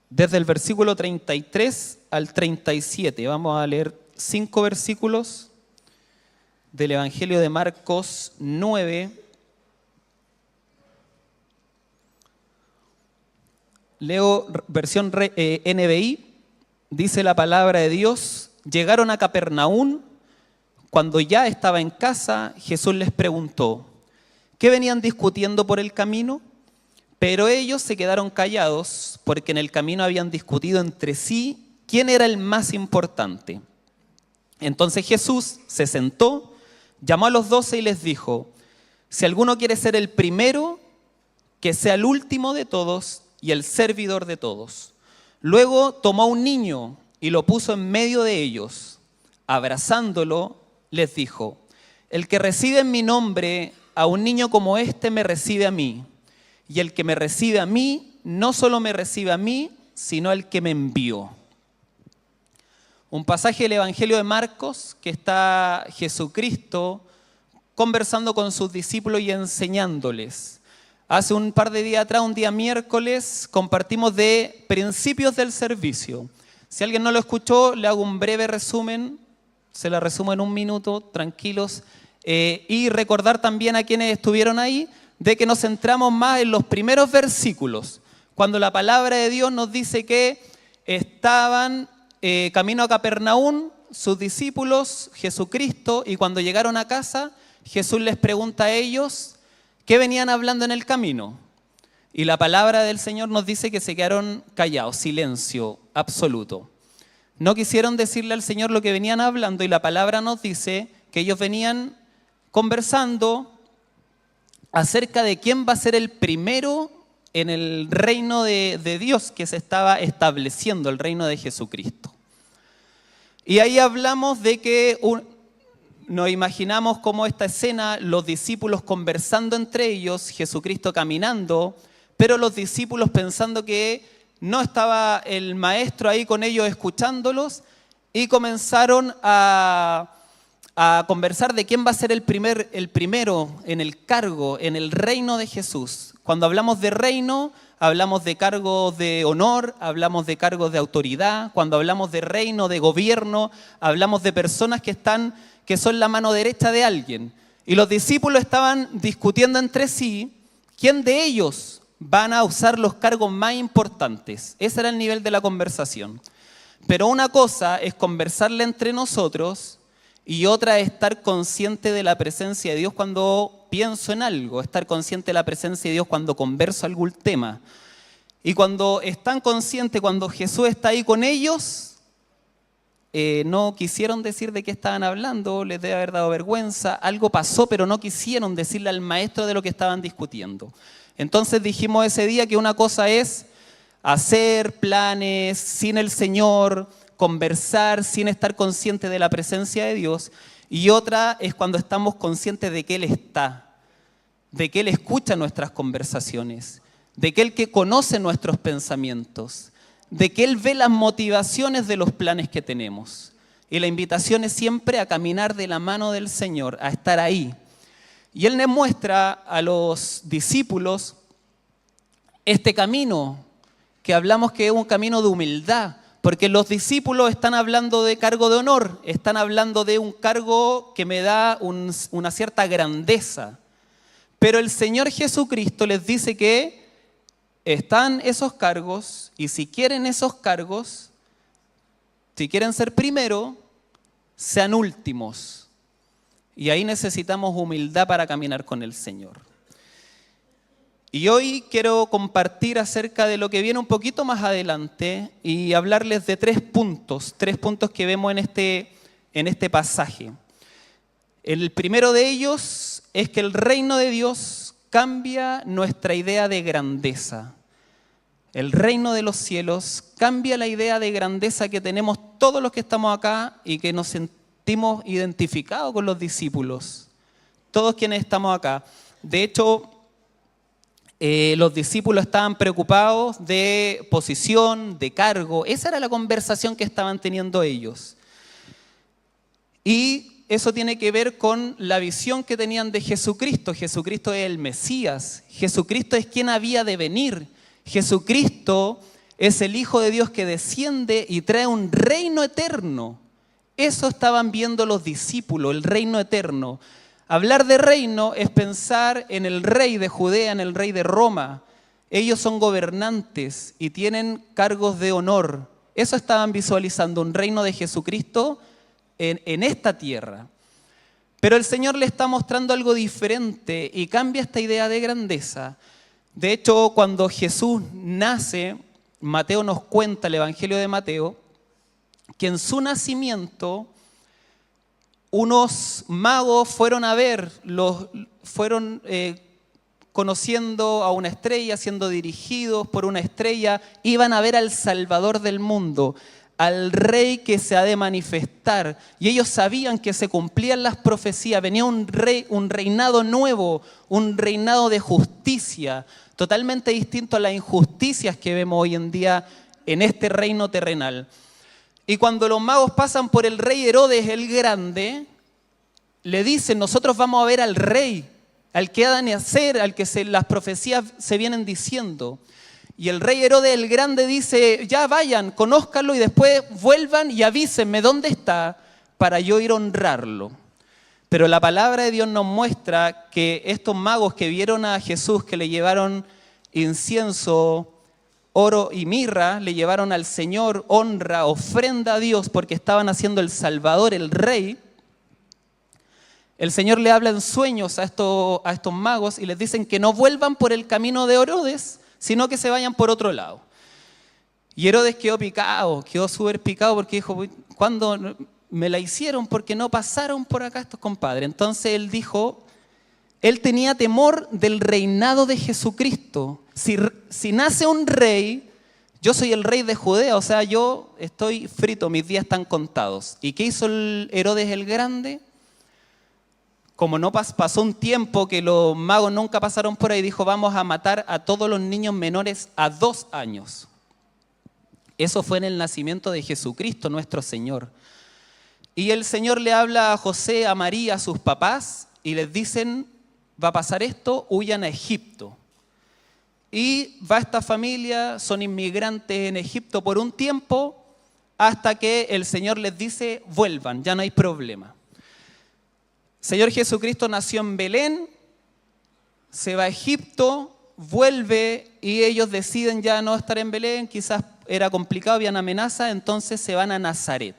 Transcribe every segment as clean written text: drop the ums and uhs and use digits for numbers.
desde el versículo 33 al 37. Vamos a leer 5 versículos del Evangelio de Marcos 9. Leo versión NBI. Dice la palabra de Dios: llegaron a Capernaum. Cuando ya estaba en casa, Jesús les preguntó: ¿qué venían discutiendo por el camino? Pero ellos se quedaron callados, porque en el camino habían discutido entre sí quién era el más importante. Entonces Jesús se sentó, llamó a los 12 y les dijo: si alguno quiere ser el primero, que sea el último de todos y el servidor de todos. Luego tomó un niño y lo puso en medio de ellos. Abrazándolo, les dijo: el que recibe en mi nombre a un niño como este me recibe a mí. Y el que me recibe a mí, no solo me recibe a mí, sino al que me envió. Un pasaje del Evangelio de Marcos que está Jesucristo conversando con sus discípulos y enseñándoles. Hace un par de días atrás, un día miércoles, compartimos de principios del servicio. Si alguien no lo escuchó, le hago un breve resumen, se la resumo en un minuto, tranquilos. Y recordar también a quienes estuvieron ahí, de que nos centramos más en los primeros versículos, cuando la palabra de Dios nos dice que estaban camino a Capernaum, sus discípulos, Jesucristo, y cuando llegaron a casa, Jesús les pregunta a ellos qué venían hablando en el camino. Y la palabra del Señor nos dice que se quedaron callados, silencio absoluto. No quisieron decirle al Señor lo que venían hablando, y la palabra nos dice que ellos venían conversando acerca de quién va a ser el primero en el reino de Dios que se estaba estableciendo, el reino de Jesucristo. Y ahí hablamos de que nos imaginamos como esta escena, los discípulos conversando entre ellos, Jesucristo caminando, pero los discípulos pensando que no estaba el maestro ahí con ellos escuchándolos, y comenzaron a conversar de quién va a ser el primero en el cargo, en el reino de Jesús. Cuando hablamos de reino, hablamos de cargos de honor, hablamos de cargos de autoridad. Cuando hablamos de reino, de gobierno, hablamos de personas que son la mano derecha de alguien. Y los discípulos estaban discutiendo entre sí quién de ellos van a usar los cargos más importantes. Ese era el nivel de la conversación. Pero una cosa es conversarle entre nosotros, y otra es estar consciente de la presencia de Dios cuando pienso en algo, estar consciente de la presencia de Dios cuando converso algún tema. Y cuando están conscientes, cuando Jesús está ahí con ellos, no quisieron decir de qué estaban hablando, les debe haber dado vergüenza, algo pasó, pero no quisieron decirle al maestro de lo que estaban discutiendo. Entonces dijimos ese día que una cosa es hacer planes sin el Señor, conversar sin estar consciente de la presencia de Dios, y otra es cuando estamos conscientes de que Él está, de que Él escucha nuestras conversaciones, de que Él que conoce nuestros pensamientos, de que Él ve las motivaciones de los planes que tenemos. Y la invitación es siempre a caminar de la mano del Señor, a estar ahí. Y Él nos muestra a los discípulos este camino que hablamos que es un camino de humildad, porque los discípulos están hablando de cargo de honor, están hablando de un cargo que me da una cierta grandeza. Pero el Señor Jesucristo les dice que están esos cargos, y si quieren esos cargos, si quieren ser primero, sean últimos. Y ahí necesitamos humildad para caminar con el Señor. Y hoy quiero compartir acerca de lo que viene un poquito más adelante y hablarles de tres puntos que vemos en este pasaje. El primero de ellos es que el reino de Dios cambia nuestra idea de grandeza. El reino de los cielos cambia la idea de grandeza que tenemos todos los que estamos acá y que nos sentimos identificados con los discípulos. Todos quienes estamos acá. De hecho, los discípulos estaban preocupados de posición, de cargo. Esa era la conversación que estaban teniendo ellos. Y eso tiene que ver con la visión que tenían de Jesucristo. Jesucristo es el Mesías. Jesucristo es quien había de venir. Jesucristo Es el Hijo de Dios que desciende y trae un reino eterno. Eso estaban viendo los discípulos, el reino eterno. Hablar de reino es pensar en el rey de Judea, en el rey de Roma. Ellos son gobernantes y tienen cargos de honor. Eso estaban visualizando, un reino de Jesucristo en esta tierra. Pero el Señor le está mostrando algo diferente y cambia esta idea de grandeza. De hecho, cuando Jesús nace, Mateo nos cuenta, el Evangelio de Mateo, que en su nacimiento unos magos fueron a ver, fueron conociendo a una estrella, siendo dirigidos por una estrella, iban a ver al Salvador del mundo, al Rey que se ha de manifestar. Y ellos sabían que se cumplían las profecías, venía un reinado nuevo, un reinado de justicia, totalmente distinto a las injusticias que vemos hoy en día en este reino terrenal. Y cuando los magos pasan por el rey Herodes el Grande, le dicen, nosotros vamos a ver al rey, al que ha de nacer, al que las profecías se vienen diciendo. Y el rey Herodes el Grande dice, ya vayan, conózcanlo y después vuelvan y avísenme dónde está para yo ir a honrarlo. Pero la palabra de Dios nos muestra que estos magos que vieron a Jesús, que le llevaron incienso, oro y mirra, le llevaron al Señor honra, ofrenda a Dios porque estaban haciendo el Salvador, el Rey. El Señor le habla en sueños a estos magos y les dicen que no vuelvan por el camino de Herodes, sino que se vayan por otro lado. Y Herodes quedó súper picado porque dijo, ¿cuándo me la hicieron? Porque no pasaron por acá estos compadres. Entonces él dijo, él tenía temor del reinado de Jesucristo. Si nace un rey, yo soy el rey de Judea, o sea, yo estoy frito, mis días están contados. ¿Y qué hizo el Herodes el Grande? Como no pasó un tiempo que los magos nunca pasaron por ahí, dijo, vamos a matar a todos los niños menores a 2 años. Eso fue en el nacimiento de Jesucristo, nuestro Señor. Y el Señor le habla a José, a María, a sus papás, y les dicen, va a pasar esto, huyan a Egipto. Y va esta familia, son inmigrantes en Egipto por un tiempo, hasta que el Señor les dice, vuelvan, ya no hay problema. Señor Jesucristo nació en Belén, se va a Egipto, vuelve y ellos deciden ya no estar en Belén, quizás era complicado, había una amenaza, entonces se van a Nazaret.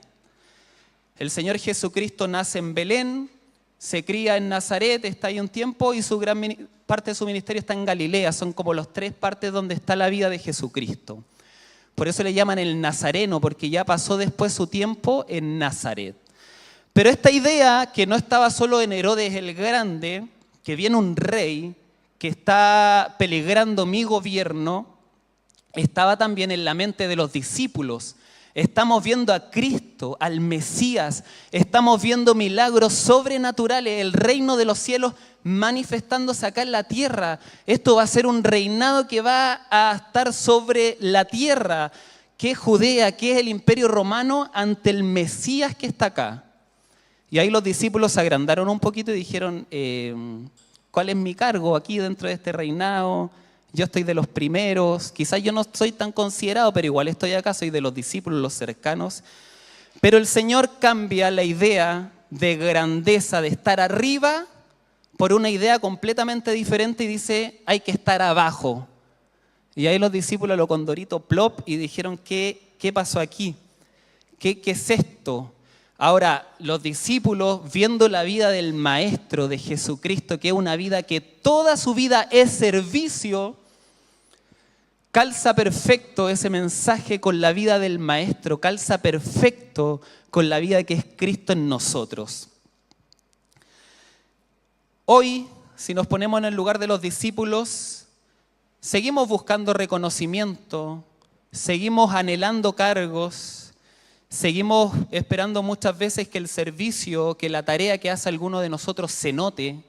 El Señor Jesucristo nace en Belén, se cría en Nazaret, está ahí un tiempo y su gran parte de su ministerio está en Galilea, son como las 3 partes donde está la vida de Jesucristo. Por eso le llaman el Nazareno, porque ya pasó después su tiempo en Nazaret. Pero esta idea que no estaba solo en Herodes el Grande, que viene un rey que está peligrando mi gobierno, estaba también en la mente de los discípulos. Estamos viendo a Cristo, al Mesías, estamos viendo milagros sobrenaturales, el reino de los cielos manifestándose acá en la tierra. Esto va a ser un reinado que va a estar sobre la tierra, que es Judea, que es el imperio romano ante el Mesías que está acá. Y ahí los discípulos se agrandaron un poquito y dijeron, ¿cuál es mi cargo aquí dentro de este reinado? Yo estoy de los primeros, quizás yo no soy tan considerado, pero igual estoy acá, soy de los discípulos, los cercanos. Pero el Señor cambia la idea de grandeza, de estar arriba, por una idea completamente diferente y dice, hay que estar abajo. Y ahí los discípulos lo condorito plop y dijeron, ¿qué pasó aquí? ¿Qué es esto? Ahora, los discípulos, viendo la vida del Maestro de Jesucristo, que es una vida que toda su vida es servicio, calza perfecto ese mensaje con la vida del Maestro, calza perfecto con la vida que es Cristo en nosotros. Hoy, si nos ponemos en el lugar de los discípulos, seguimos buscando reconocimiento, seguimos anhelando cargos, seguimos esperando muchas veces que el servicio, que la tarea que hace alguno de nosotros se note.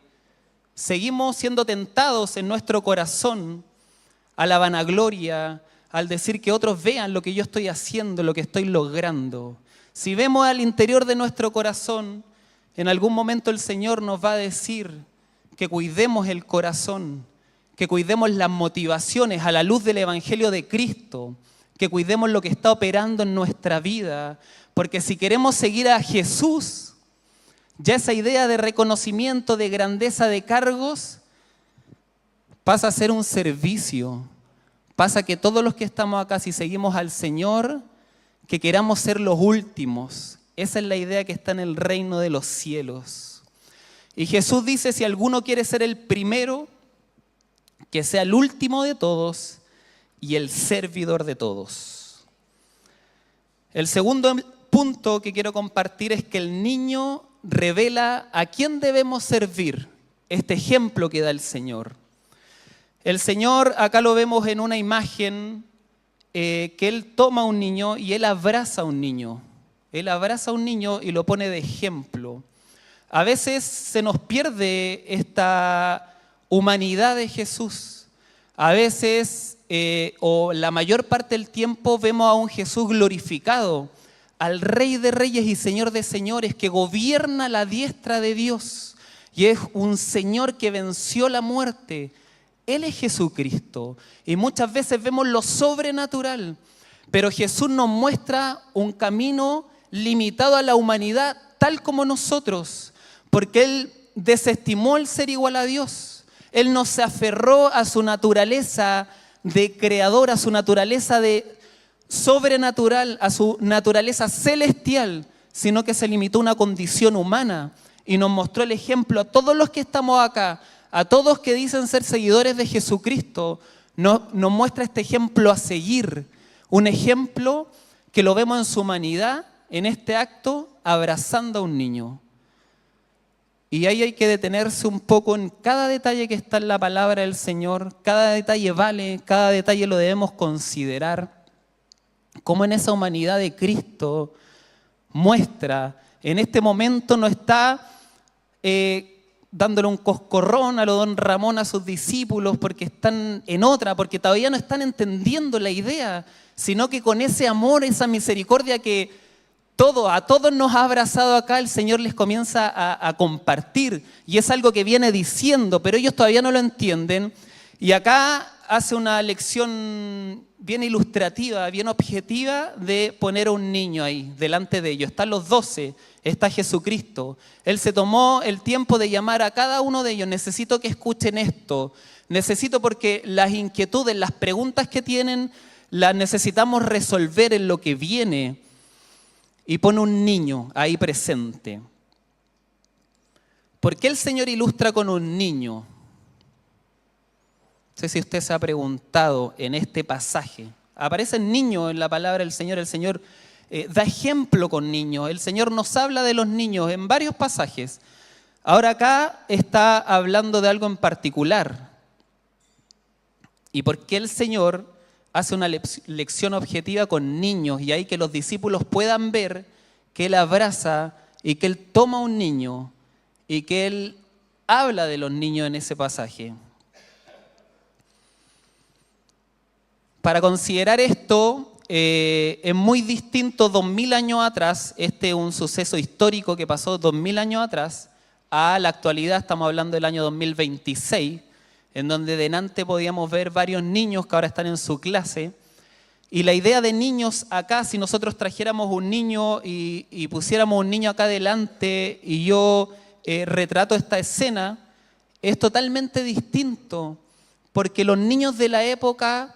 Seguimos siendo tentados en nuestro corazón a la vanagloria, al decir que otros vean lo que yo estoy haciendo, lo que estoy logrando. Si vemos al interior de nuestro corazón, en algún momento el Señor nos va a decir que cuidemos el corazón, que cuidemos las motivaciones a la luz del Evangelio de Cristo, que cuidemos lo que está operando en nuestra vida, porque si queremos seguir a Jesús, ya esa idea de reconocimiento, de grandeza de cargos, pasa a ser un servicio. Pasa que todos los que estamos acá, si seguimos al Señor, que queramos ser los últimos. Esa es la idea que está en el reino de los cielos. Y Jesús dice, si alguno quiere ser el primero, que sea el último de todos y el servidor de todos. El segundo punto que quiero compartir es que el niño revela a quién debemos servir, este ejemplo que da el Señor. El Señor, acá lo vemos en una imagen, que Él toma a un niño y Él abraza a un niño. Él abraza a un niño y lo pone de ejemplo. A veces se nos pierde esta humanidad de Jesús. A veces, o la mayor parte del tiempo, vemos a un Jesús glorificado, al Rey de Reyes y Señor de Señores, que gobierna a la diestra de Dios. Y es un Señor que venció la muerte. Él es Jesucristo. Y muchas veces vemos lo sobrenatural. Pero Jesús nos muestra un camino limitado a la humanidad, tal como nosotros. Porque Él desestimó el ser igual a Dios. Él no se aferró a su naturaleza de creador, a su naturaleza de sobrenatural, a su naturaleza celestial, sino que se limitó a una condición humana y nos mostró el ejemplo a todos los que estamos acá, a todos que dicen ser seguidores de Jesucristo, nos muestra este ejemplo a seguir, un ejemplo que lo vemos en su humanidad, en este acto, abrazando a un niño. Y ahí hay que detenerse un poco en cada detalle que está en la palabra del Señor, cada detalle vale, cada detalle lo debemos considerar. Cómo en esa humanidad de Cristo muestra, en este momento no está dándole un coscorrón a lo don Ramón a sus discípulos porque están en otra, porque todavía no están entendiendo la idea, sino que con ese amor, esa misericordia que a todos nos ha abrazado acá, el Señor les comienza a compartir. Y es algo que viene diciendo, pero ellos todavía no lo entienden. Y acá hace una lección bien ilustrativa, bien objetiva de poner a un niño ahí, delante de ellos. Están los 12, está Jesucristo. Él se tomó el tiempo de llamar a cada uno de ellos. Necesito que escuchen esto. Necesito porque las inquietudes, las preguntas que tienen, las necesitamos resolver en lo que viene. Y pone un niño ahí presente. ¿Por qué el Señor ilustra con un niño? No sé si usted se ha preguntado en este pasaje. Aparecen niños en la palabra del Señor. El Señor da ejemplo con niños. El Señor nos habla de los niños en varios pasajes. Ahora acá está hablando de algo en particular. ¿Y por qué el Señor hace una lección objetiva con niños? Y ahí que los discípulos puedan ver que Él abraza y que Él toma a un niño y que Él habla de los niños en ese pasaje. Para considerar esto, es muy distinto 2000 años atrás, este es un suceso histórico que pasó 2000 años atrás, a la actualidad, estamos hablando del año 2026, en donde delante podíamos ver varios niños que ahora están en su clase. Y la idea de niños acá, si nosotros trajéramos un niño y pusiéramos un niño acá delante y yo retrato esta escena, es totalmente distinto, porque los niños de la época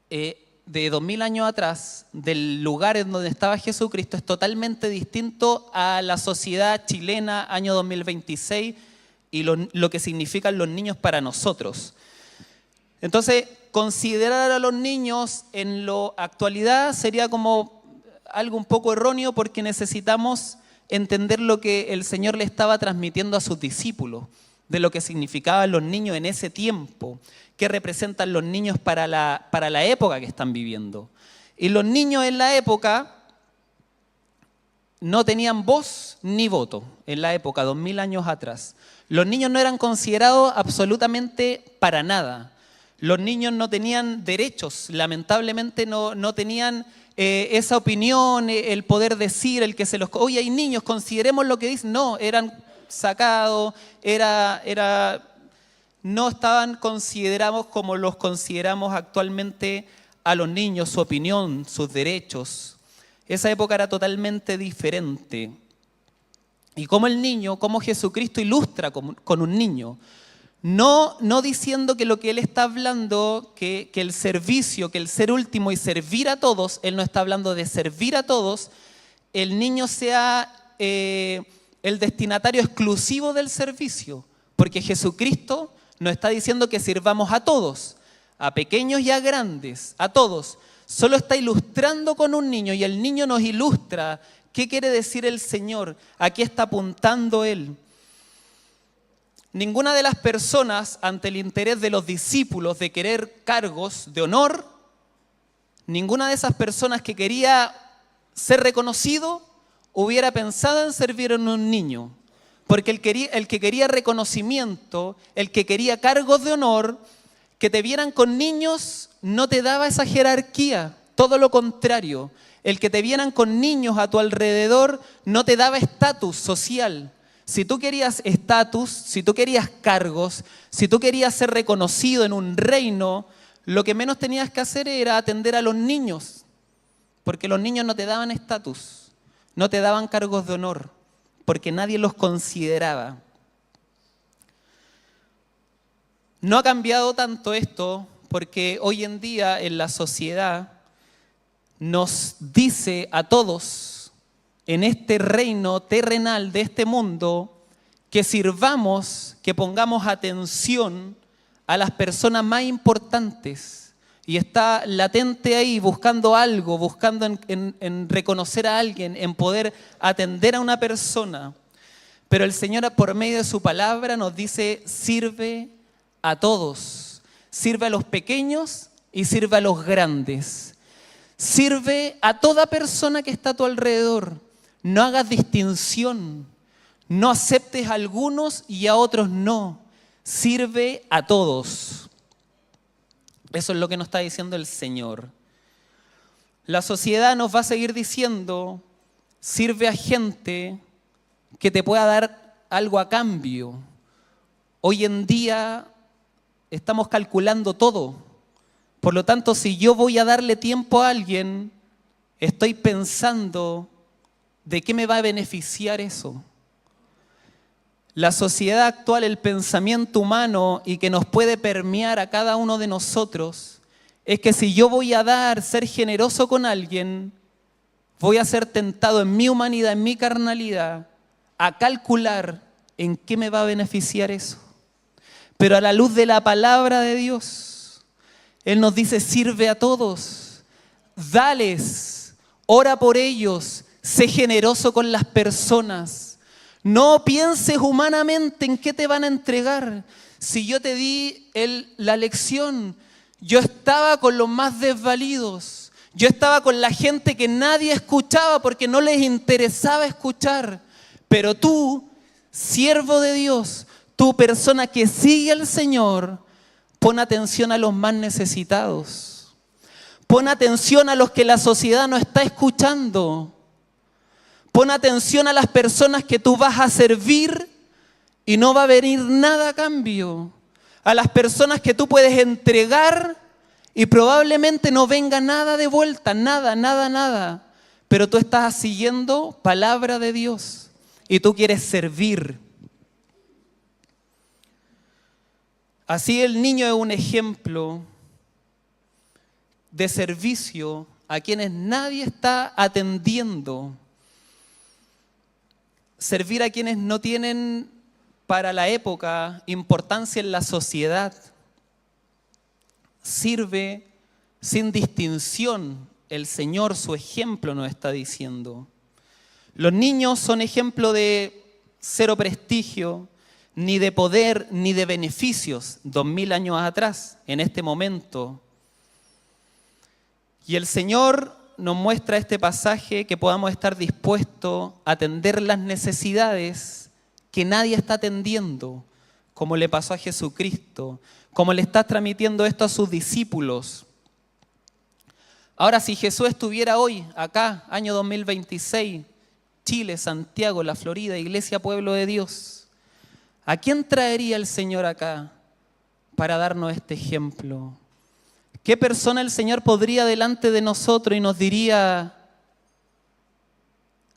de 2000 años atrás, del lugar en donde estaba Jesucristo, es totalmente distinto a la sociedad chilena año 2026 y lo que significan los niños para nosotros. Entonces, considerar a los niños en la actualidad sería como algo un poco erróneo porque necesitamos entender lo que el Señor le estaba transmitiendo a sus discípulos, de lo que significaban los niños en ese tiempo, qué representan los niños para la época que están viviendo. Y los niños en la época no tenían voz ni voto, en la época, 2000 años atrás. Los niños no eran considerados absolutamente para nada. Los niños no tenían derechos, lamentablemente no tenían esa opinión, el poder decir, el que se los... Oye, hay niños, consideremos lo que dicen. No, eran sacados, no estaban considerados como los consideramos actualmente a los niños su opinión, sus derechos. Esa época era totalmente diferente. Y como Jesucristo ilustra con un niño, no diciendo que lo que Él está hablando, que el servicio, que el ser último y servir a todos, Él no está hablando de servir a todos, el niño sea el destinatario exclusivo del servicio, porque Jesucristo nos está diciendo que sirvamos a todos, a pequeños y a grandes, a todos. Solo está ilustrando con un niño y el niño nos ilustra qué quiere decir el Señor, a qué está apuntando Él. Ninguna de las personas, ante el interés de los discípulos de querer cargos de honor, ninguna de esas personas que quería ser reconocido hubiera pensado en servir a un niño. Porque el que quería reconocimiento, el que quería cargos de honor, que te vieran con niños, no te daba esa jerarquía, todo lo contrario. El que te vieran con niños a tu alrededor no te daba estatus social. Si tú querías estatus, si tú querías cargos, si tú querías ser reconocido en un reino, lo que menos tenías que hacer era atender a los niños, porque los niños no te daban estatus, no te daban cargos de honor, porque nadie los consideraba. No ha cambiado tanto esto, porque hoy en día en la sociedad nos dice a todos en este reino terrenal de este mundo que sirvamos, que pongamos atención a las personas más importantes. Y está latente ahí buscando algo, buscando en reconocer a alguien, en poder atender a una persona. Pero el Señor por medio de su palabra nos dice, sirve a todos. Sirve a los pequeños y sirve a los grandes. Sirve a toda persona que está a tu alrededor. No hagas distinción. No aceptes a algunos y a otros no. Sirve a todos. Eso es lo que nos está diciendo el Señor. La sociedad nos va a seguir diciendo, sirve a gente que te pueda dar algo a cambio. Hoy en día estamos calculando todo. Por lo tanto, si yo voy a darle tiempo a alguien, estoy pensando de qué me va a beneficiar eso. La sociedad actual, el pensamiento humano y que nos puede permear a cada uno de nosotros, es que si yo voy a ser generoso con alguien, voy a ser tentado en mi humanidad, en mi carnalidad, a calcular en qué me va a beneficiar eso. Pero a la luz de la palabra de Dios, Él nos dice, sirve a todos, dales, ora por ellos, sé generoso con las personas. No pienses humanamente en qué te van a entregar. Si yo te di la lección, yo estaba con los más desvalidos. Yo estaba con la gente que nadie escuchaba porque no les interesaba escuchar. Pero tú, siervo de Dios, tú persona que sigue al Señor, pon atención a los más necesitados. Pon atención a los que la sociedad no está escuchando. Pon atención a las personas que tú vas a servir y no va a venir nada a cambio. A las personas que tú puedes entregar y probablemente no venga nada de vuelta, nada. Pero tú estás siguiendo palabra de Dios y tú quieres servir. Así el niño es un ejemplo de servicio a quienes nadie está atendiendo. Servir a quienes no tienen para la época importancia en la sociedad. Sirve sin distinción. El Señor, su ejemplo, nos está diciendo. Los niños son ejemplo de cero prestigio, ni de poder, ni de beneficios, 2000 años atrás, en este momento. Y el Señor nos muestra este pasaje que podamos estar dispuestos a atender las necesidades que nadie está atendiendo, como le pasó a Jesucristo, como le está transmitiendo esto a sus discípulos. Ahora, si Jesús estuviera hoy, acá, año 2026, Chile, Santiago, la Florida, Iglesia Pueblo de Dios, ¿a quién traería el Señor acá para darnos este ejemplo? ¿Qué persona el Señor podría delante de nosotros y nos diría,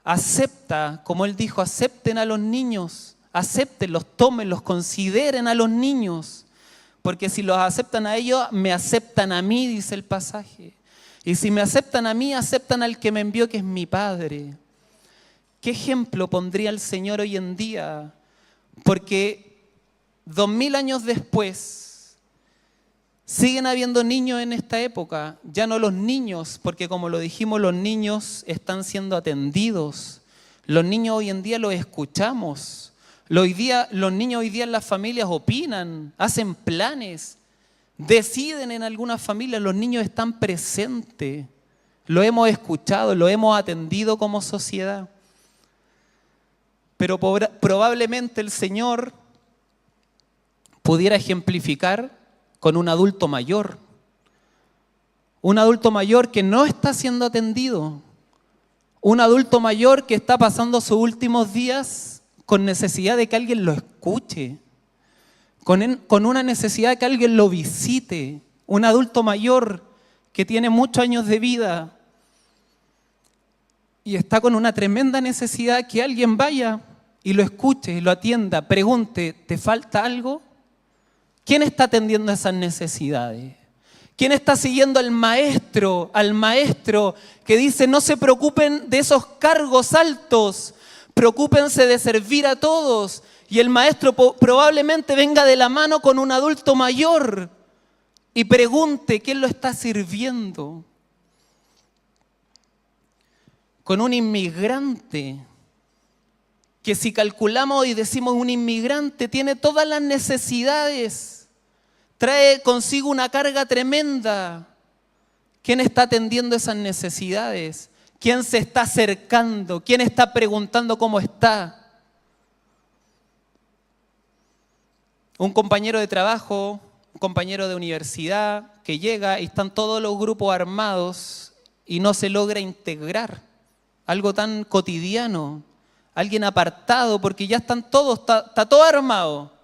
acepta, como Él dijo, acepten a los niños, acéptenlos, tómenlos, consideren a los niños, porque si los aceptan a ellos, me aceptan a mí, dice el pasaje. Y si me aceptan a mí, aceptan al que me envió, que es mi Padre. ¿Qué ejemplo pondría el Señor hoy en día? Porque 2000 años después, siguen habiendo niños en esta época. Ya no los niños, porque como lo dijimos, los niños están siendo atendidos. Los niños hoy en día los escuchamos. Los niños hoy día en las familias opinan, hacen planes, deciden en algunas familias. Los niños están presentes. Lo hemos escuchado, lo hemos atendido como sociedad. Pero probablemente el Señor pudiera ejemplificar con un adulto mayor. Un adulto mayor que no está siendo atendido. Un adulto mayor que está pasando sus últimos días con necesidad de que alguien lo escuche. Con una necesidad de que alguien lo visite. Un adulto mayor que tiene muchos años de vida y está con una tremenda necesidad que alguien vaya y lo escuche y lo atienda, pregunte, ¿te falta algo? ¿Quién está atendiendo esas necesidades? ¿Quién está siguiendo al maestro que dice, no se preocupen de esos cargos altos, preocúpense de servir a todos? Y el maestro probablemente venga de la mano con un adulto mayor y pregunte, ¿quién lo está sirviendo? Con un inmigrante, que si calculamos y decimos un inmigrante tiene todas las necesidades, trae consigo una carga tremenda. ¿Quién está atendiendo esas necesidades? ¿Quién se está acercando? ¿Quién está preguntando cómo está? Un compañero de trabajo, un compañero de universidad que llega y están todos los grupos armados y no se logra integrar. Algo tan cotidiano. Alguien apartado porque ya están todos, está todo armado.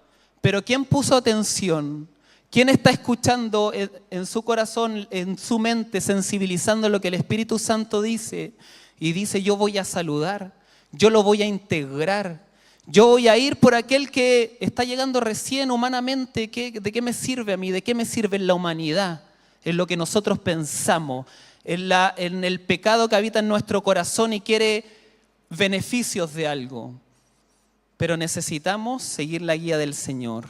Pero ¿quién puso atención? ¿Quién está escuchando en su corazón, en su mente, sensibilizando lo que el Espíritu Santo dice? Y dice, yo voy a saludar, yo lo voy a integrar, yo voy a ir por aquel que está llegando recién humanamente. ¿De qué me sirve a mí? ¿De qué me sirve en la humanidad? En lo que nosotros pensamos, en el pecado que habita en nuestro corazón y quiere beneficios de algo, pero necesitamos seguir la guía del Señor.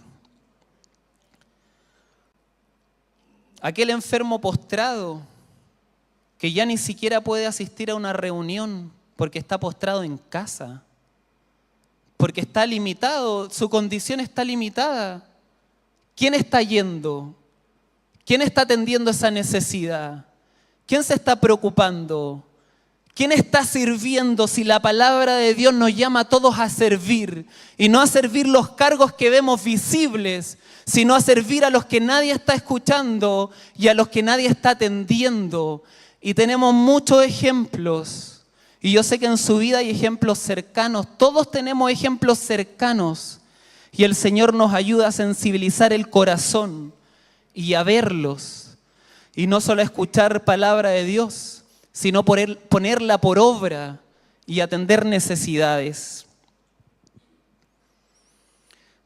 Aquel enfermo postrado que ya ni siquiera puede asistir a una reunión porque está postrado en casa, porque está limitado, su condición está limitada. ¿Quién está yendo? ¿Quién está atendiendo esa necesidad? ¿Quién se está preocupando? ¿Quién está sirviendo si la palabra de Dios nos llama a todos a servir? Y no a servir los cargos que vemos visibles, sino a servir a los que nadie está escuchando y a los que nadie está atendiendo. Y tenemos muchos ejemplos. Y yo sé que en su vida hay ejemplos cercanos. Todos tenemos ejemplos cercanos. Y el Señor nos ayuda a sensibilizar el corazón y a verlos. Y no solo a escuchar palabra de Dios, sino ponerla por obra y atender necesidades.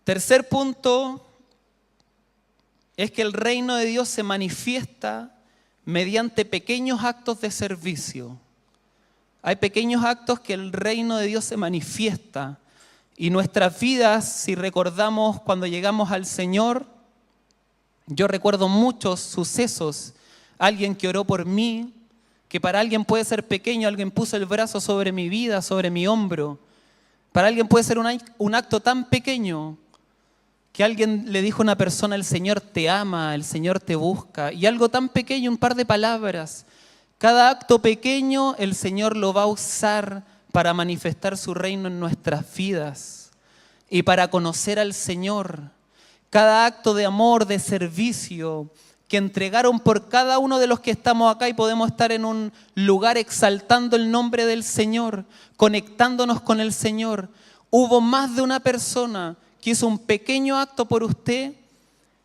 Tercer punto es que el reino de Dios se manifiesta mediante pequeños actos de servicio. Hay pequeños actos que el reino de Dios se manifiesta. Y nuestras vidas, si recordamos cuando llegamos al Señor, yo recuerdo muchos sucesos. Alguien que oró por mí, que para alguien puede ser pequeño, alguien puso el brazo sobre mi vida, sobre mi hombro. Para alguien puede ser un acto tan pequeño que alguien le dijo a una persona, el Señor te ama, el Señor te busca. Y algo tan pequeño, un par de palabras. Cada acto pequeño el Señor lo va a usar para manifestar su reino en nuestras vidas y para conocer al Señor. Cada acto de amor, de servicio, que entregaron por cada uno de los que estamos acá y podemos estar en un lugar exaltando el nombre del Señor, conectándonos con el Señor. Hubo más de una persona que hizo un pequeño acto por usted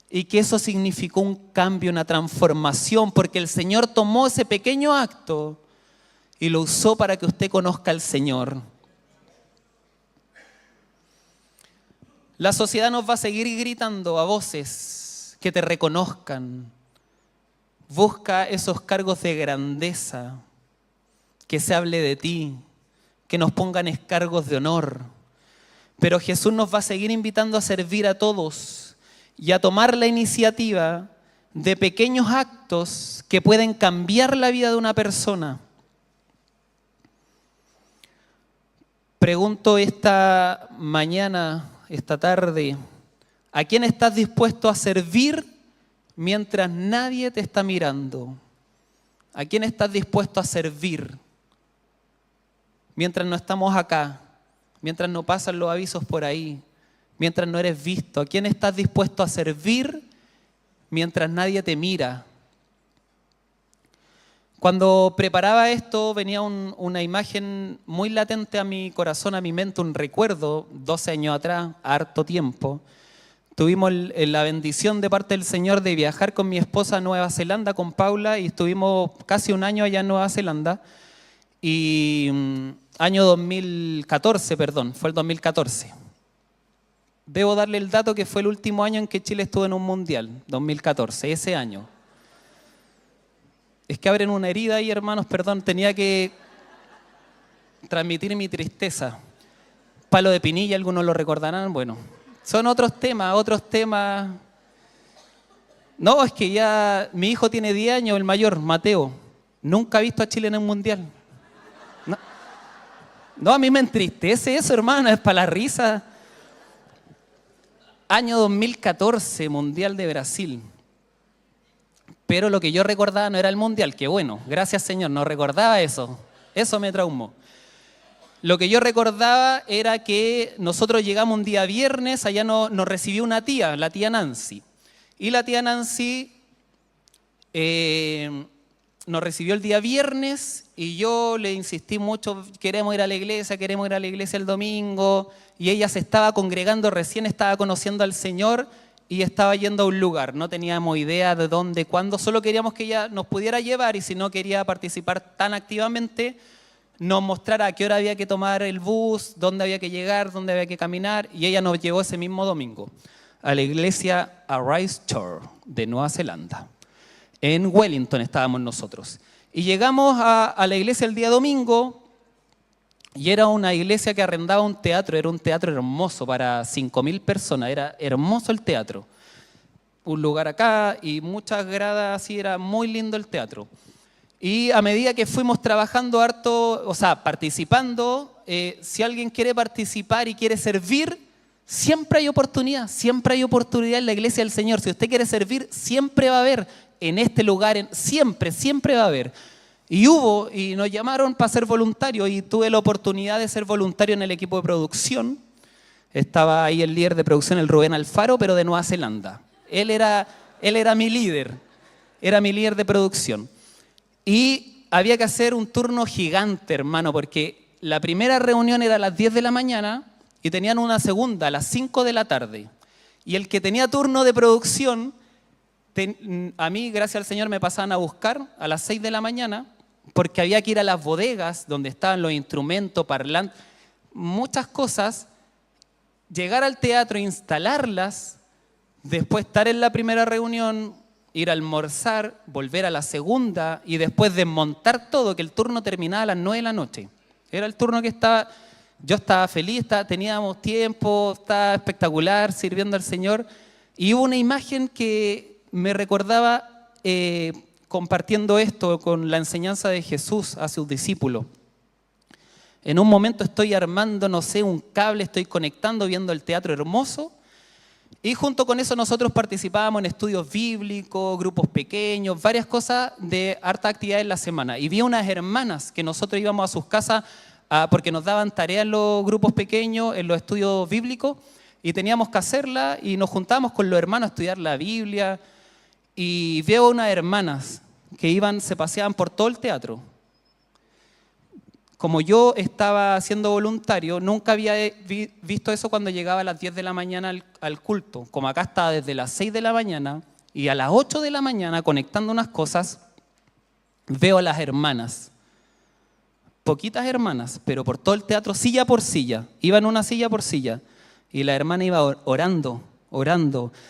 y que eso significó un cambio, una transformación, porque el Señor tomó ese pequeño acto y lo usó para que usted conozca al Señor. La sociedad nos va a seguir gritando a voces que te reconozcan. Busca esos cargos de grandeza, que se hable de ti, que nos pongan cargos de honor. Pero Jesús nos va a seguir invitando a servir a todos y a tomar la iniciativa de pequeños actos que pueden cambiar la vida de una persona. Pregunto esta mañana, esta tarde, ¿a quién estás dispuesto a servir mientras nadie te está mirando? ¿A quién estás dispuesto a servir mientras no estamos acá? Mientras no pasan los avisos por ahí, mientras no eres visto. ¿A quién estás dispuesto a servir mientras nadie te mira? Cuando preparaba esto venía una imagen muy latente a mi corazón, a mi mente, un recuerdo, 12 años atrás, harto tiempo. Tuvimos la bendición de parte del Señor de viajar con mi esposa a Nueva Zelanda, con Paula, y estuvimos casi un año allá en Nueva Zelanda. Y año 2014, perdón, fue el 2014. Debo darle el dato que fue el último año en que Chile estuvo en un mundial, 2014, ese año. Es que abren una herida ahí, hermanos, perdón, tenía que transmitir mi tristeza. Palo de Pinilla, algunos lo recordarán, bueno, son otros temas. No, es que ya mi hijo tiene 10 años, el mayor, Mateo, nunca ha visto a Chile en un mundial. No, a mí me entristece eso, hermano, es para la risa. Año 2014, Mundial de Brasil. Pero lo que yo recordaba no era el Mundial, que bueno, gracias Señor, no recordaba eso. Eso me traumó. Lo que yo recordaba era que nosotros llegamos un día viernes, allá nos recibió una tía, la tía Nancy. Y la tía Nancy nos recibió el día viernes y yo le insistí mucho, queremos ir a la iglesia el domingo. Y ella se estaba congregando, recién estaba conociendo al Señor y estaba yendo a un lugar. No teníamos idea de dónde, cuándo, solo queríamos que ella nos pudiera llevar y si no quería participar tan activamente, nos mostrara a qué hora había que tomar el bus, dónde había que llegar, dónde había que caminar. Y ella nos llevó ese mismo domingo a la iglesia Arise Church de Nueva Zelanda. En Wellington estábamos nosotros. Y llegamos a la iglesia el día domingo y era una iglesia que arrendaba un teatro. Era un teatro hermoso para 5.000 personas. Era hermoso el teatro. Un lugar acá y muchas gradas, así era muy lindo el teatro. Y a medida que fuimos trabajando harto, o sea, participando, si alguien quiere participar y quiere servir, siempre hay oportunidad en la iglesia del Señor. Si usted quiere servir, siempre va a haber en este lugar, siempre va a haber. Y nos llamaron para ser voluntarios y tuve la oportunidad de ser voluntario en el equipo de producción. Estaba ahí el líder de producción, el Rubén Alfaro, pero de Nueva Zelanda. Él era mi líder de producción. Y había que hacer un turno gigante, hermano, porque la primera reunión era a las 10 de la mañana y tenían una segunda a las 5 de la tarde. Y el que tenía turno de producción, a mí, gracias al Señor, me pasaban a buscar a las 6 de la mañana porque había que ir a las bodegas donde estaban los instrumentos, parlantes, muchas cosas, llegar al teatro, instalarlas, después estar en la primera reunión, ir a almorzar, volver a la segunda y después desmontar todo, que el turno terminaba a las 9 de la noche. Era el turno que yo estaba feliz, teníamos tiempo, estaba espectacular sirviendo al Señor. Y hubo una imagen que me recordaba compartiendo esto con la enseñanza de Jesús a sus discípulos. En un momento estoy armando, no sé, un cable, estoy conectando, viendo el teatro hermoso. Y junto con eso nosotros participábamos en estudios bíblicos, grupos pequeños, varias cosas de harta actividad en la semana. Y vi unas hermanas que nosotros íbamos a sus casas porque nos daban tareas en los grupos pequeños, en los estudios bíblicos, y teníamos que hacerla y nos juntábamos con los hermanos a estudiar la Biblia. Y veo unas hermanas que se paseaban por todo el teatro, como yo estaba siendo voluntario, nunca había visto eso cuando llegaba a las 10 de la mañana al culto. Como acá estaba desde las 6 de la mañana y a las 8 de la mañana conectando unas cosas, veo a las hermanas. Poquitas hermanas, pero por todo el teatro, silla por silla. Iban una silla por silla. Y la hermana iba orando.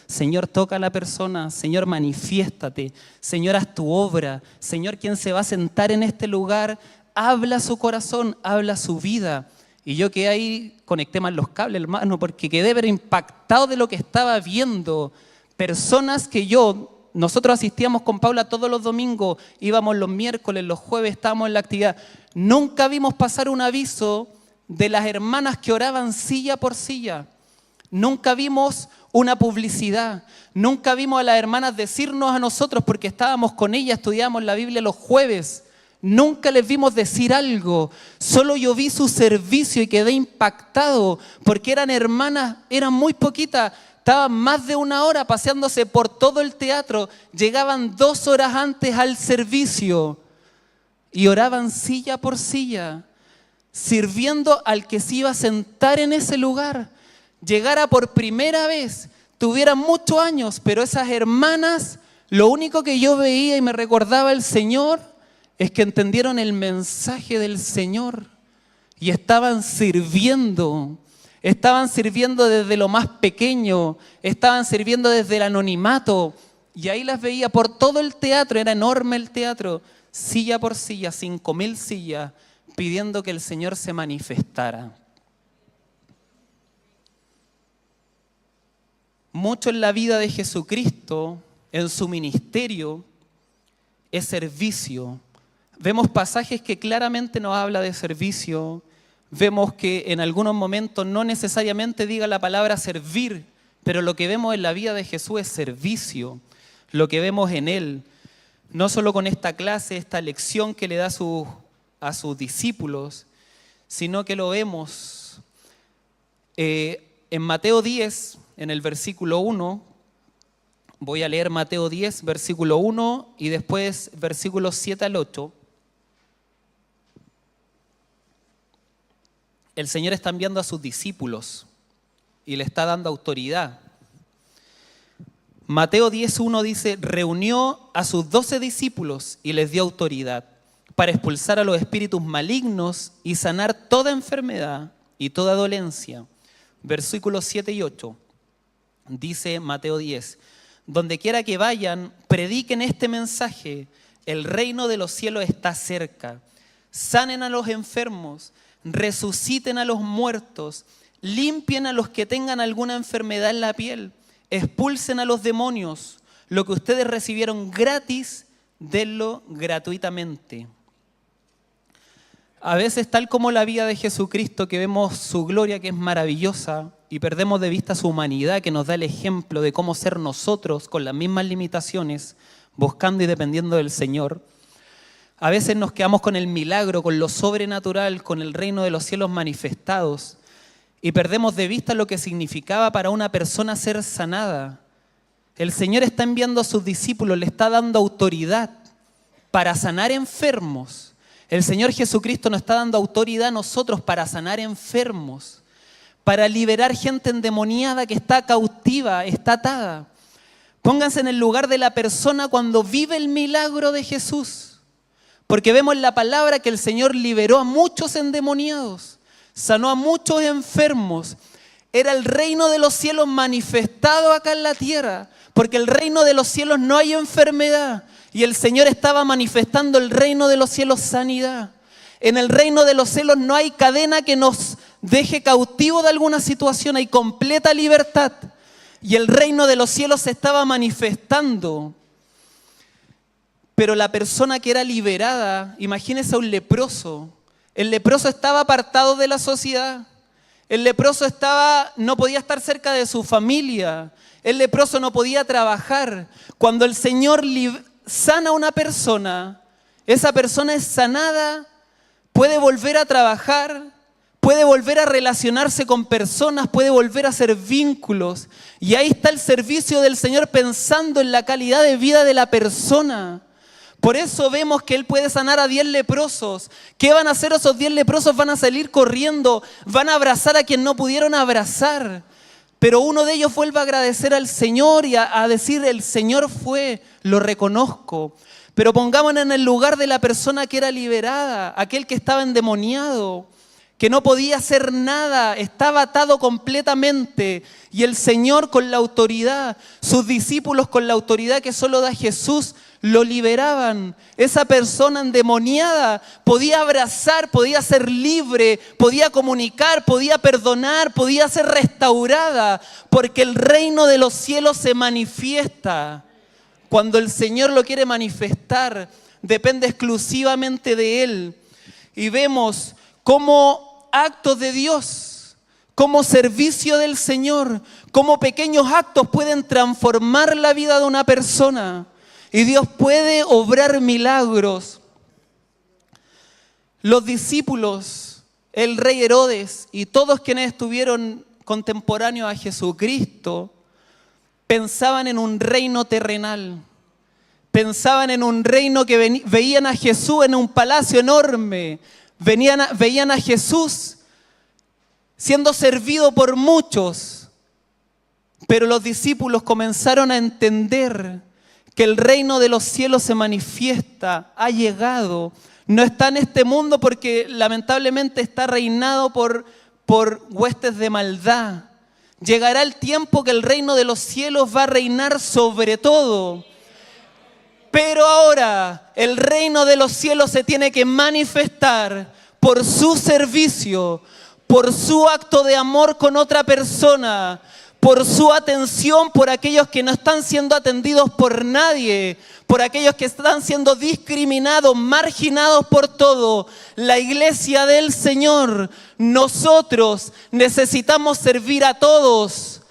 Señor, toca a la persona. Señor, manifiéstate. Señor, haz tu obra. Señor, quien se va a sentar en este lugar, habla su corazón, habla su vida. Y yo quedé ahí, conecté más los cables, hermano, porque quedé pero impactado de lo que estaba viendo. Personas que nosotros asistíamos con Paula todos los domingos, íbamos los miércoles, los jueves, estábamos en la actividad. Nunca vimos pasar un aviso de las hermanas que oraban silla por silla. Nunca vimos una publicidad. Nunca vimos a las hermanas decirnos a nosotros, porque estábamos con ellas, estudiábamos la Biblia los jueves. Nunca les vimos decir algo. Solo yo vi su servicio y quedé impactado, porque eran hermanas, eran muy poquitas. Estaban más de una hora paseándose por todo el teatro. Llegaban 2 horas antes al servicio y oraban silla por silla, sirviendo al que se iba a sentar en ese lugar. Llegara por primera vez, tuviera muchos años, pero esas hermanas, lo único que yo veía y me recordaba el Señor es que entendieron el mensaje del Señor y estaban sirviendo. Estaban sirviendo desde lo más pequeño, estaban sirviendo desde el anonimato. Y ahí las veía por todo el teatro, era enorme el teatro, silla por silla, 5.000 sillas, pidiendo que el Señor se manifestara. Mucho en la vida de Jesucristo, en su ministerio, es servicio. Vemos pasajes que claramente nos habla de servicio. Vemos que en algunos momentos no necesariamente diga la palabra servir, pero lo que vemos en la vida de Jesús es servicio. Lo que vemos en Él, no solo con esta clase, esta lección que le da a sus discípulos, sino que lo vemos en Mateo 10, en el versículo 1. Voy a leer Mateo 10, versículo 1 y después versículos 7 al 8. El Señor está enviando a sus discípulos y le está dando autoridad. Mateo 10:1 dice, reunió a sus 12 discípulos y les dio autoridad para expulsar a los espíritus malignos y sanar toda enfermedad y toda dolencia. Versículos 7 y 8 dice Mateo 10, donde quiera que vayan, prediquen este mensaje, el reino de los cielos está cerca. Sanen a los enfermos, resuciten a los muertos, limpien a los que tengan alguna enfermedad en la piel, expulsen a los demonios, lo que ustedes recibieron gratis, denlo gratuitamente. A veces, tal como la vida de Jesucristo, que vemos su gloria que es maravillosa y perdemos de vista su humanidad que nos da el ejemplo de cómo ser nosotros con las mismas limitaciones, buscando y dependiendo del Señor. A veces nos quedamos con el milagro, con lo sobrenatural, con el reino de los cielos manifestados y perdemos de vista lo que significaba para una persona ser sanada. El Señor está enviando a sus discípulos, le está dando autoridad para sanar enfermos. El Señor Jesucristo nos está dando autoridad a nosotros para sanar enfermos, para liberar gente endemoniada que está cautiva, está atada. Pónganse en el lugar de la persona cuando vive el milagro de Jesús. Porque vemos en la palabra que el Señor liberó a muchos endemoniados, sanó a muchos enfermos. Era el reino de los cielos manifestado acá en la tierra, porque el reino de los cielos no hay enfermedad. Y el Señor estaba manifestando el reino de los cielos, sanidad. En el reino de los cielos no hay cadena que nos deje cautivo de alguna situación, hay completa libertad. Y el reino de los cielos se estaba manifestando. Pero la persona que era liberada, imagínese a un leproso. El leproso estaba apartado de la sociedad. El leproso no podía estar cerca de su familia. El leproso no podía trabajar. Cuando el Señor sana a una persona, esa persona es sanada, puede volver a trabajar, puede volver a relacionarse con personas, puede volver a hacer vínculos. Y ahí está el servicio del Señor pensando en la calidad de vida de la persona. Por eso vemos que Él puede sanar a 10 leprosos. ¿Qué van a hacer esos 10 leprosos? Van a salir corriendo, van a abrazar a quien no pudieron abrazar. Pero uno de ellos vuelve a agradecer al Señor y a decir, el Señor fue, lo reconozco. Pero pongámonos en el lugar de la persona que era liberada, aquel que estaba endemoniado, que no podía hacer nada, estaba atado completamente. Y el Señor con la autoridad, sus discípulos con la autoridad que solo da Jesús, lo liberaban. Esa persona endemoniada podía abrazar, podía ser libre, podía comunicar, podía perdonar, podía ser restaurada, porque el reino de los cielos se manifiesta. Cuando el Señor lo quiere manifestar, depende exclusivamente de Él. Y vemos cómo actos de Dios, como servicio del Señor, como pequeños actos pueden transformar la vida de una persona. Y Dios puede obrar milagros. Los discípulos, el rey Herodes y todos quienes estuvieron contemporáneos a Jesucristo, pensaban en un reino terrenal. Pensaban en un reino que veían a Jesús en un palacio enorme. Veían a Jesús siendo servido por muchos. Pero los discípulos comenzaron a entender que el reino de los cielos se manifiesta, ha llegado. No está en este mundo porque lamentablemente está reinado por huestes de maldad. Llegará el tiempo que el reino de los cielos va a reinar sobre todo. Pero ahora el reino de los cielos se tiene que manifestar por su servicio, por su acto de amor con otra persona, por su atención por aquellos que no están siendo atendidos por nadie, por aquellos que están siendo discriminados, marginados por todo. La iglesia del Señor, nosotros necesitamos servir a todos,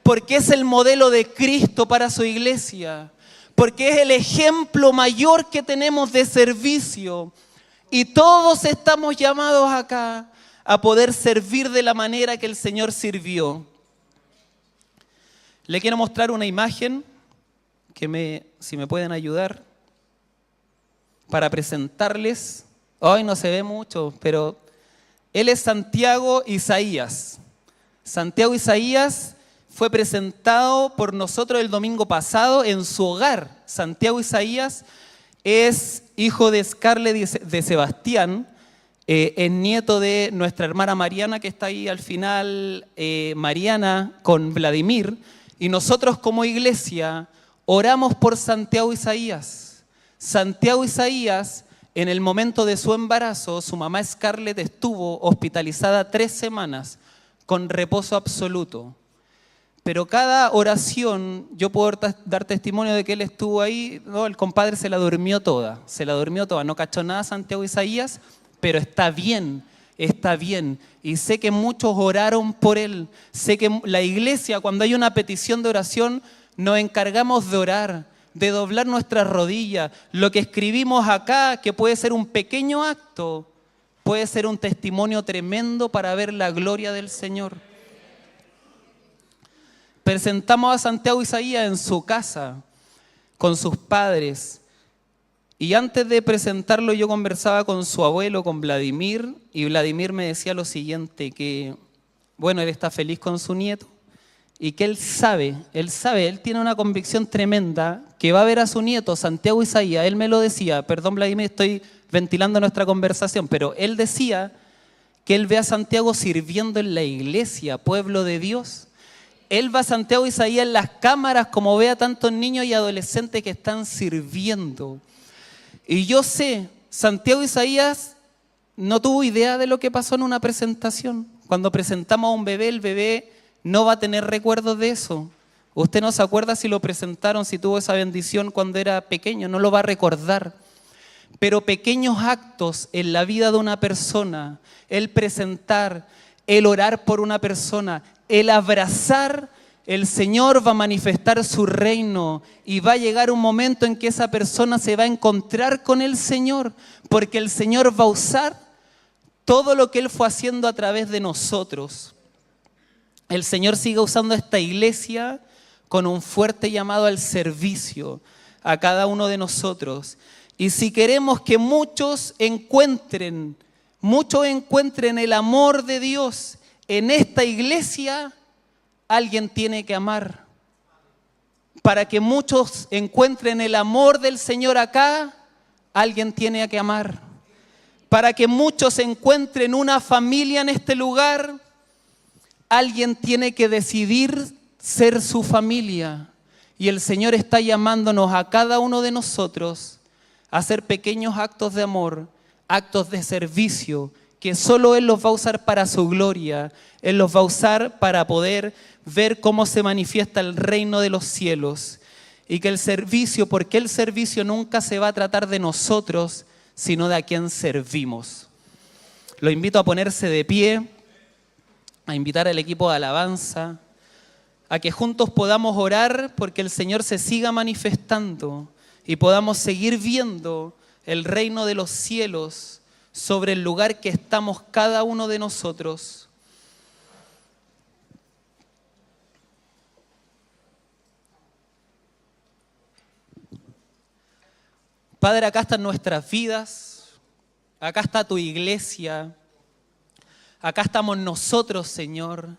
porque es el modelo de Cristo para su iglesia, porque es el ejemplo mayor que tenemos de servicio. Y todos estamos llamados acá a poder servir de la manera que el Señor sirvió. Le quiero mostrar una imagen si me pueden ayudar, para presentarles. Hoy no se ve mucho, pero él es Santiago Isaías. Santiago Isaías fue presentado por nosotros el domingo pasado en su hogar. Santiago Isaías es hijo de Scarlett de Sebastián, es nieto de nuestra hermana Mariana, que está ahí al final, Mariana con Vladimir. Y nosotros como iglesia oramos por Santiago Isaías. Santiago Isaías, en el momento de su embarazo, su mamá Scarlett estuvo hospitalizada 3 semanas con reposo absoluto. Pero cada oración, yo puedo dar testimonio de que él estuvo ahí, no, el compadre se la durmió toda, no cachó nada Santiago Isaías, pero está bien. Y sé que muchos oraron por él. Sé que la iglesia, cuando hay una petición de oración, nos encargamos de orar, de doblar nuestras rodillas. Lo que escribimos acá, que puede ser un pequeño acto, puede ser un testimonio tremendo para ver la gloria del Señor. Presentamos a Santiago Isaías en su casa, con sus padres. Y antes de presentarlo yo conversaba con su abuelo, con Vladimir, y Vladimir me decía lo siguiente, que bueno, él está feliz con su nieto y que él tiene una convicción tremenda que va a ver a su nieto, Santiago Isaías. Él me lo decía, perdón Vladimir, estoy ventilando nuestra conversación, pero él decía que él ve a Santiago sirviendo en la iglesia, pueblo de Dios. Él va a Santiago Isaías en las cámaras como ve a tantos niños y adolescentes que están sirviendo. Y yo sé, Santiago Isaías no tuvo idea de lo que pasó en una presentación. Cuando presentamos a un bebé, el bebé no va a tener recuerdos de eso. Usted no se acuerda si lo presentaron, si tuvo esa bendición cuando era pequeño, no lo va a recordar. Pero pequeños actos en la vida de una persona, el presentar, el orar por una persona, el abrazar, el Señor va a manifestar su reino y va a llegar un momento en que esa persona se va a encontrar con el Señor, porque el Señor va a usar todo lo que Él fue haciendo a través de nosotros. El Señor sigue usando esta iglesia con un fuerte llamado al servicio a cada uno de nosotros. Y si queremos que muchos encuentren el amor de Dios en esta iglesia, alguien tiene que amar. Para que muchos encuentren el amor del Señor acá, alguien tiene que amar. Para que muchos encuentren una familia en este lugar, alguien tiene que decidir ser su familia. Y el Señor está llamándonos a cada uno de nosotros a hacer pequeños actos de amor, actos de servicio, que solo Él los va a usar para su gloria. Él los va a usar para poder ver cómo se manifiesta el reino de los cielos. Y que el servicio, porque el servicio nunca se va a tratar de nosotros, sino de a quien servimos. Lo invito a ponerse de pie, a invitar al equipo de alabanza, a que juntos podamos orar porque el Señor se siga manifestando y podamos seguir viendo el reino de los cielos sobre el lugar que estamos cada uno de nosotros. Padre, acá están nuestras vidas, acá está tu iglesia, acá estamos nosotros, Señor,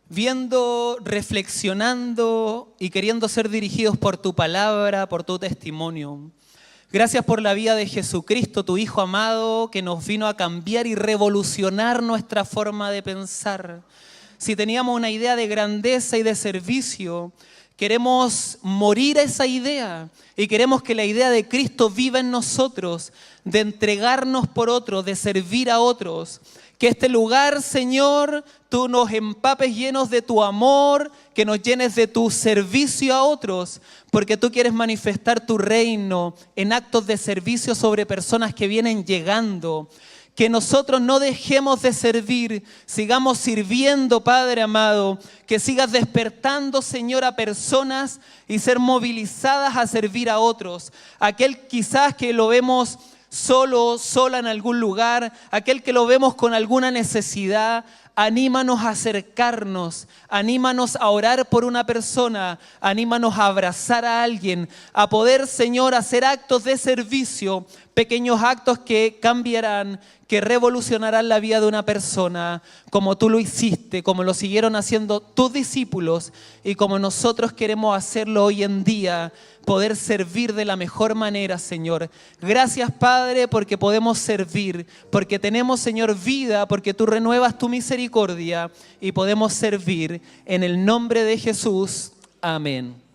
viendo, reflexionando y queriendo ser dirigidos por tu palabra, por tu testimonio. Gracias por la vida de Jesucristo, tu Hijo amado, que nos vino a cambiar y revolucionar nuestra forma de pensar. Si teníamos una idea de grandeza y de servicio, queremos morir a esa idea y queremos que la idea de Cristo viva en nosotros, de entregarnos por otros, de servir a otros. Que este lugar, Señor, tú nos empapes llenos de tu amor, que nos llenes de tu servicio a otros, porque tú quieres manifestar tu reino en actos de servicio sobre personas que vienen llegando. Que nosotros no dejemos de servir, sigamos sirviendo, Padre amado, que sigas despertando, Señor, a personas y ser movilizadas a servir a otros. Aquel quizás que lo vemos solo, sola en algún lugar, aquel que lo vemos con alguna necesidad, anímanos a acercarnos, anímanos a orar por una persona, anímanos a abrazar a alguien, a poder, Señor, hacer actos de servicio, pequeños actos que cambiarán, que revolucionarán la vida de una persona, como tú lo hiciste, como lo siguieron haciendo tus discípulos y como nosotros queremos hacerlo hoy en día, poder servir de la mejor manera, Señor. Gracias, Padre, porque podemos servir, porque tenemos, Señor, vida, porque tú renuevas tu misericordia y podemos servir. En el nombre de Jesús, amén.